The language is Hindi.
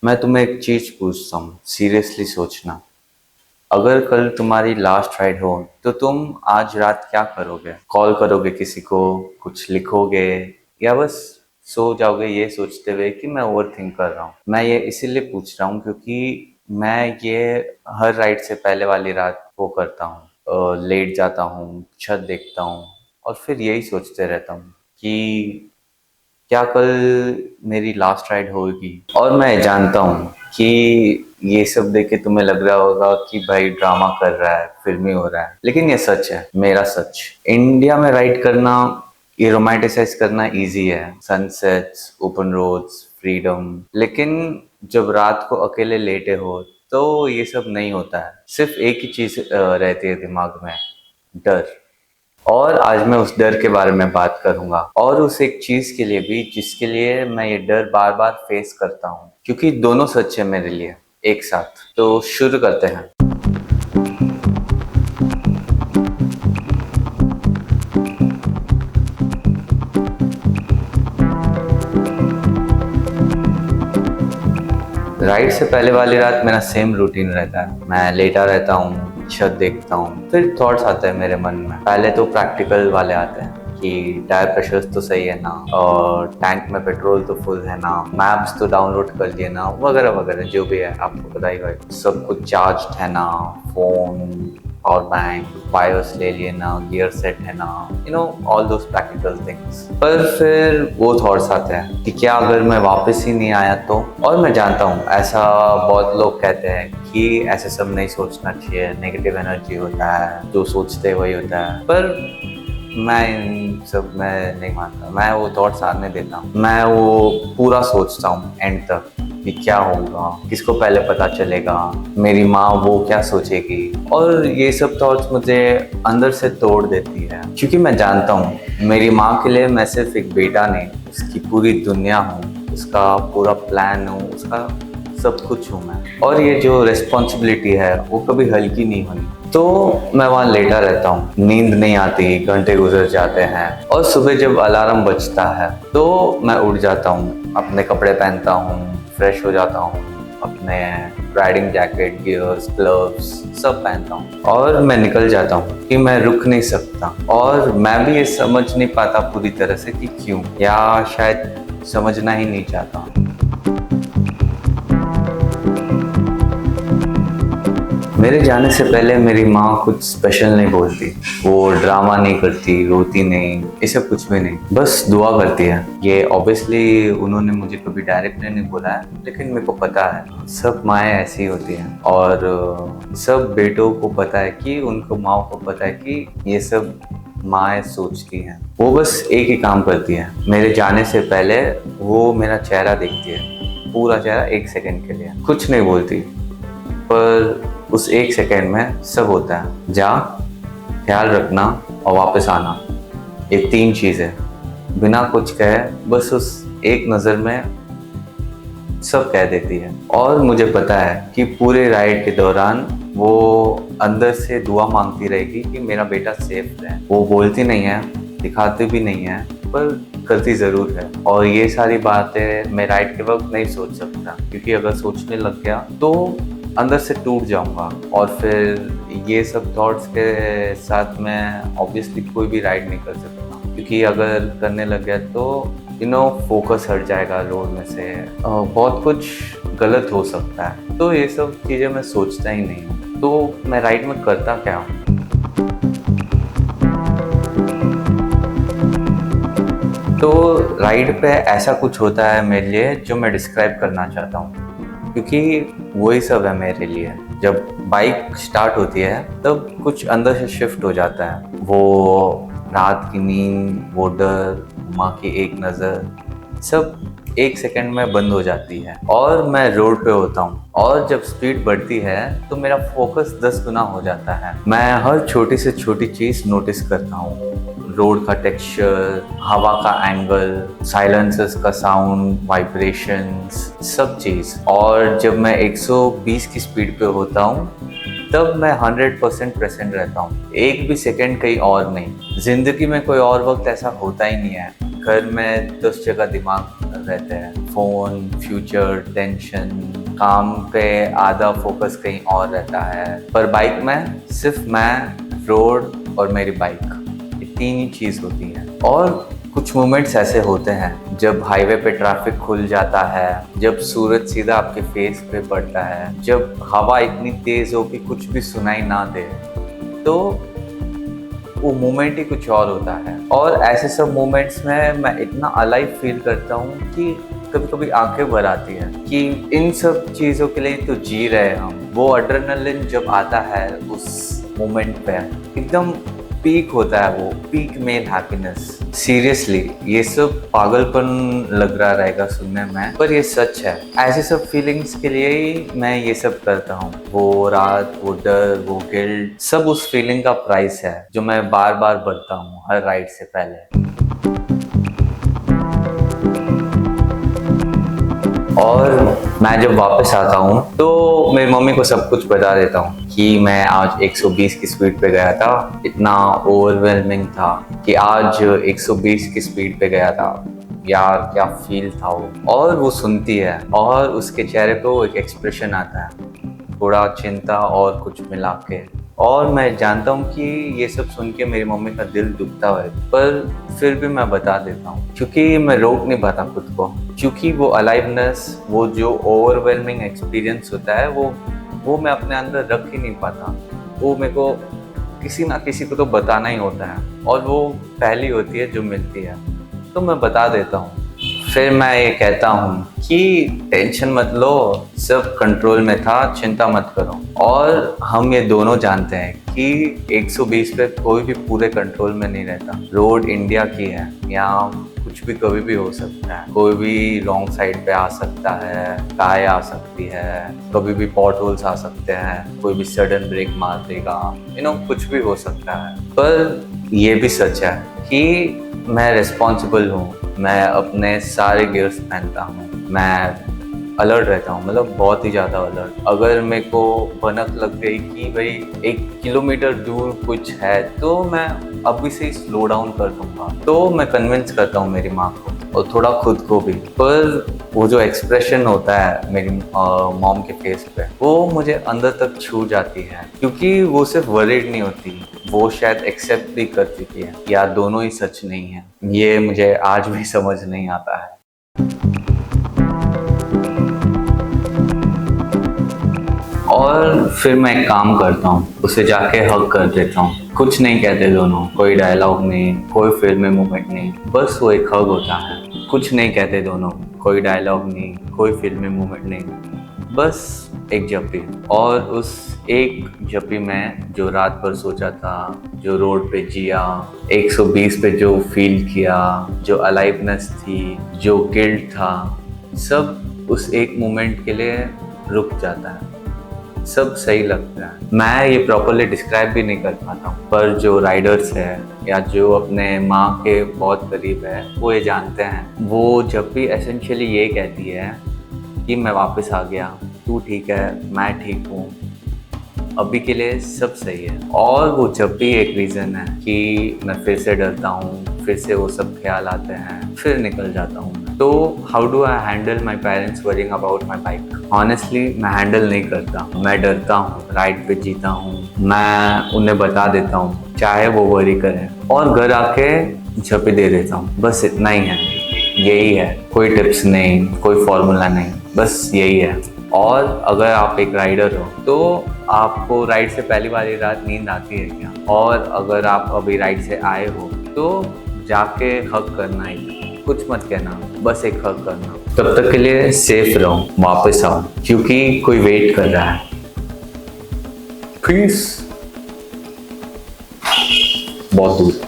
मैं तुम्हें एक चीज पूछता हूँ, सीरियसली सोचना। अगर कल तुम्हारी लास्ट राइड हो तो तुम आज रात क्या करोगे? कॉल करोगे किसी को, कुछ लिखोगे, या बस सो जाओगे ये सोचते हुए कि मैं ओवर थिंक कर रहा हूँ? मैं ये इसीलिए पूछ रहा हूँ क्योंकि मैं ये हर राइड से पहले वाली रात वो करता हूँ, लेट जाता हूँ, छत देखता हूँ और फिर यही सोचते रहता हूँ कि क्या कल मेरी लास्ट राइड होगी। और मैं जानता हूँ कि ये सब देख के तुम्हें लग रहा होगा कि भाई ड्रामा कर रहा है, फिल्मी हो रहा है, लेकिन ये सच है, मेरा सच। इंडिया में राइड करना, ये रोमांटिसाइज करना इजी है, सनसेट्स, ओपन रोड्स, फ्रीडम। लेकिन जब रात को अकेले लेटे हो तो ये सब नहीं होता है। सिर्फ एक ही चीज रहती है दिमाग में, डर। और आज मैं उस डर के बारे में बात करूंगा, और उस एक चीज के लिए भी जिसके लिए मैं ये डर बार बार फेस करता हूँ, क्योंकि दोनों सच है मेरे लिए एक साथ। तो शुरू करते हैं। राइड से पहले वाली रात मेरा सेम रूटीन रहता है। मैं लेटा रहता हूँ, छत देखता हूँ, फिर थॉट्स आते हैं मेरे मन में। पहले तो प्रैक्टिकल वाले आते हैं कि टायर प्रेशर तो सही है ना, और टैंक में पेट्रोल तो फुल है ना, मैप्स तो डाउनलोड कर लिए ना, वगैरह वगैरह जो भी है आपको पता ही होगा। सब कुछ चार्ज है ना, फोन और बैंक वायर्स ले लिए ना, गियर सेट है ना, ऑल दोस प्रैक्टिकल थिंग्स। पर फिर वो थॉट्स आते हैं कि क्या अगर मैं वापस ही नहीं आया तो। और मैं जानता हूँ ऐसा बहुत लोग कहते हैं कि ऐसे सब नहीं सोचना चाहिए, नेगेटिव एनर्जी होता है, जो सोचते वही होता है। पर मैं इन सब में नहीं मानता, मैं वो थॉट्स आने देता हूँ। मैं वो पूरा सोचता हूँ एंड तक कि क्या होगा, किसको पहले पता चलेगा, मेरी माँ वो क्या सोचेगी। और ये सब थॉट्स मुझे अंदर से तोड़ देती है, क्योंकि मैं जानता हूँ मेरी माँ के लिए मैं सिर्फ एक बेटा नहीं, उसकी पूरी दुनिया हूँ, उसका पूरा प्लान हूँ, उसका सब कुछ हूँ मैं। और ये जो रिस्पॉन्सिबिलिटी है वो कभी हल्की नहीं हुई। तो मैं वहाँ लेटा रहता हूँ, नींद नहीं आती, घंटे गुजर जाते हैं, और सुबह जब अलार्म बजता है तो मैं उठ जाता हूँ, अपने कपड़े पहनता हूँ, फ्रेश हो जाता हूँ, अपने राइडिंग जैकेट, गियर्स, ग्लव्स सब पहनता हूँ और मैं निकल जाता हूँ कि मैं रुक नहीं सकता। और मैं भी ये समझ नहीं पाता पूरी तरह से कि क्यों, या शायद समझना ही नहीं चाहता। मेरे जाने से पहले मेरी माँ कुछ स्पेशल नहीं बोलती, वो ड्रामा नहीं करती, रोती नहीं, ये सब कुछ भी नहीं, बस दुआ करती है। ये ऑब्वियसली उन्होंने मुझे कभी डायरेक्टली नहीं बोला है, लेकिन मेरे को पता है सब माएँ ऐसी होती हैं, और सब बेटों को पता है कि उनको माँ को पता है कि ये सब माएँ सोचती हैं। वो बस एक ही काम करती है, मेरे जाने से पहले वो मेरा चेहरा देखती है, पूरा चेहरा, एक सेकंड के लिए कुछ नहीं बोलती, पर उस एक सेकंड में सब होता है। जा, ख्याल रखना और वापस आना, ये तीन चीज़ें बिना कुछ कहे बस उस एक नज़र में सब कह देती है। और मुझे पता है कि पूरे राइड के दौरान वो अंदर से दुआ मांगती रहेगी कि मेरा बेटा सेफ रहे। वो बोलती नहीं है, दिखाती भी नहीं है, पर करती ज़रूर है। और ये सारी बातें मैं राइड के वक्त नहीं सोच सकता, क्योंकि अगर सोचने लग गया तो अंदर से टूट जाऊंगा, और फिर ये सब थॉट्स के साथ मैं ऑब्वियसली कोई भी राइड नहीं कर सकता, क्योंकि अगर करने लग गया तो फोकस हट जाएगा रोड में से, बहुत कुछ गलत हो सकता है। तो ये सब चीज़ें मैं सोचता ही नहीं हूँ। तो मैं राइड में करता क्या हूँ? तो राइड पे ऐसा कुछ होता है मेरे लिए जो मैं डिस्क्राइब करना चाहता हूँ, क्योंकि वही सब है मेरे लिए। जब बाइक स्टार्ट होती है तब कुछ अंदर से शिफ्ट हो जाता है, वो रात की नींद, वो डर, माँ की एक नज़र, सब एक सेकंड में बंद हो जाती है और मैं रोड पे होता हूँ। और जब स्पीड बढ़ती है तो मेरा फोकस 10 गुना हो जाता है। मैं हर छोटी से छोटी चीज़ नोटिस करता हूँ, रोड का टेक्सचर, हवा का एंगल, साइलेंसर्स का साउंड, वाइब्रेशंस, सब चीज़। और जब मैं 120 की स्पीड पे होता हूँ तब मैं 100% प्रेजेंट रहता हूँ, एक भी सेकंड कहीं और नहीं। जिंदगी में कोई और वक्त ऐसा होता ही नहीं है। घर में 10 जगह दिमाग रहते हैं, फोन, फ्यूचर, टेंशन, काम पे आधा फोकस कहीं और रहता है। पर बाइक में सिर्फ मैं, रोड और मेरी बाइक, ये तीन ही चीज़ होती है। और कुछ मोमेंट्स ऐसे होते हैं जब हाईवे पे ट्रैफिक खुल जाता है, जब सूरज सीधा आपके फेस पे पड़ता है, जब हवा इतनी तेज हो कि कुछ भी सुनाई ना दे, तो वो मोमेंट ही कुछ और होता है। और ऐसे सब मोमेंट्स में मैं इतना अलाइव फील करता हूँ कि कभी कभी आंखें भर आती है कि इन सब चीज़ों के लिए तो जी रहे हैं हम। वो एड्रेनलिन जब आता है उस मोमेंट पे, एकदम पीक होता है, वो पीक मेल हैप्पीनेस। सीरियसली ये सब पागलपन लग रहा रहेगा सुनने में, पर ये सच है। ऐसे सब फीलिंग्स के लिए ही मैं ये सब करता हूँ। वो रात, वो डर, वो गिल्ट, सब उस फीलिंग का प्राइस है जो मैं बार बार भरता हूँ हर राइड से पहले। और मैं जब वापस आता हूँ तो मेरी मम्मी को सब कुछ बता देता हूँ कि मैं आज 120 की स्पीड पे गया था। इतना ओवरवेलमिंग था कि आज 120 की स्पीड पे गया था, यार क्या फील था वो। और वो सुनती है और उसके चेहरे पे वो एक एक्सप्रेशन आता है, थोड़ा चिंता और कुछ मिला के। और मैं जानता हूँ कि ये सब सुन के मेरी मम्मी का दिल दुखता है, पर फिर भी मैं बता देता हूँ क्योंकि मैं रोक नहीं पाता खुद को। क्योंकि वो अलाइवनेस, वो जो ओवरवेलमिंग एक्सपीरियंस होता है, वो मैं अपने अंदर रख ही नहीं पाता। वो मेरे को किसी ना किसी को तो बताना ही होता है, और वो पहली होती है जो मिलती है, तो मैं बता देता हूँ। फिर मैं ये कहता हूँ कि टेंशन मत लो, सब कंट्रोल में था, चिंता मत करो। और हम ये दोनों जानते हैं कि 120 पे कोई भी पूरे कंट्रोल में नहीं रहता। रोड इंडिया की है, यहाँ कुछ भी कभी भी हो सकता है। कोई भी रॉन्ग साइड पे आ सकता है, कार आ सकती है, कभी भी पॉट होल्स आ सकते हैं, कोई भी सडन ब्रेक मार देगा, कुछ भी हो सकता है। पर ये भी सच है कि मैं रिस्पॉन्सिबल हूँ, मैं अपने सारे गियर्स पहनता हूँ, मैं अलर्ट रहता हूँ, मतलब बहुत ही ज़्यादा अलर्ट। अगर मेरे को भनक लग गई कि भाई 1 किलोमीटर दूर कुछ है, तो मैं अभी से ही स्लो डाउन कर दूँगा। तो मैं कन्विंस करता हूँ मेरी माँ को और थोड़ा खुद को भी। पर वो जो एक्सप्रेशन होता है मेरी मॉम के फेस पे, वो मुझे अंदर तक छू जाती है, क्योंकि वो सिर्फ वरीड नहीं होती, वो शायद एक्सेप्ट भी कर चुकी है, या दोनों ही सच नहीं है। ये मुझे आज भी समझ नहीं आता है। और फिर मैं एक काम करता हूँ, उसे जाके हग कर देता हूँ। कुछ नहीं कहते दोनों, कोई डायलॉग नहीं, कोई फिल्मी मूवमेंट नहीं, बस वो एक हग होता है। कुछ नहीं कहते दोनों, कोई डायलॉग नहीं, कोई फिल्मी मूवमेंट नहीं, बस एक जप्पी। और उस एक जप्पी में जो रात भर सोचा था, जो रोड पे जिया, 120 पे जो फील किया, जो अलाइवनेस थी, जो गिल्ट था, सब उस एक मोमेंट के लिए रुक जाता है। सब सही लगता है। मैं ये प्रॉपरली डिस्क्राइब भी नहीं कर पाता हूँ, पर जो राइडर्स है या जो अपने माँ के बहुत करीब है, वो ये जानते हैं। वो जब भी एसेंशियली ये कहती है कि मैं वापस आ गया, तू ठीक है, मैं ठीक हूँ, अभी के लिए सब सही है। और वो जब भी एक रीज़न है कि मैं फिर से डरता हूँ, फिर से वो सब ख्याल आते हैं, फिर निकल जाता हूँ। तो how do I handle my parents worrying about my bike? Honestly मैं हैंडल नहीं करता, मैं डरता हूँ, राइड पे जीता हूँ, मैं उन्हें बता देता हूँ, चाहे वो वरी करें, और घर आके झपी दे देता हूँ। बस इतना ही है, यही है, कोई टिप्स नहीं, कोई फॉर्मूला नहीं, बस यही है। और अगर आप एक राइडर हो तो आपको राइड से पहली वाली रात नींद आती है क्या? और अगर आप अभी राइड से आए हो तो जाके हग करना ही, कुछ मत कहना, बस एक हग करना। तब तक के लिए सेफ रहो, वापस आओ, क्योंकि कोई वेट कर रहा है। पीस बहुत दूर।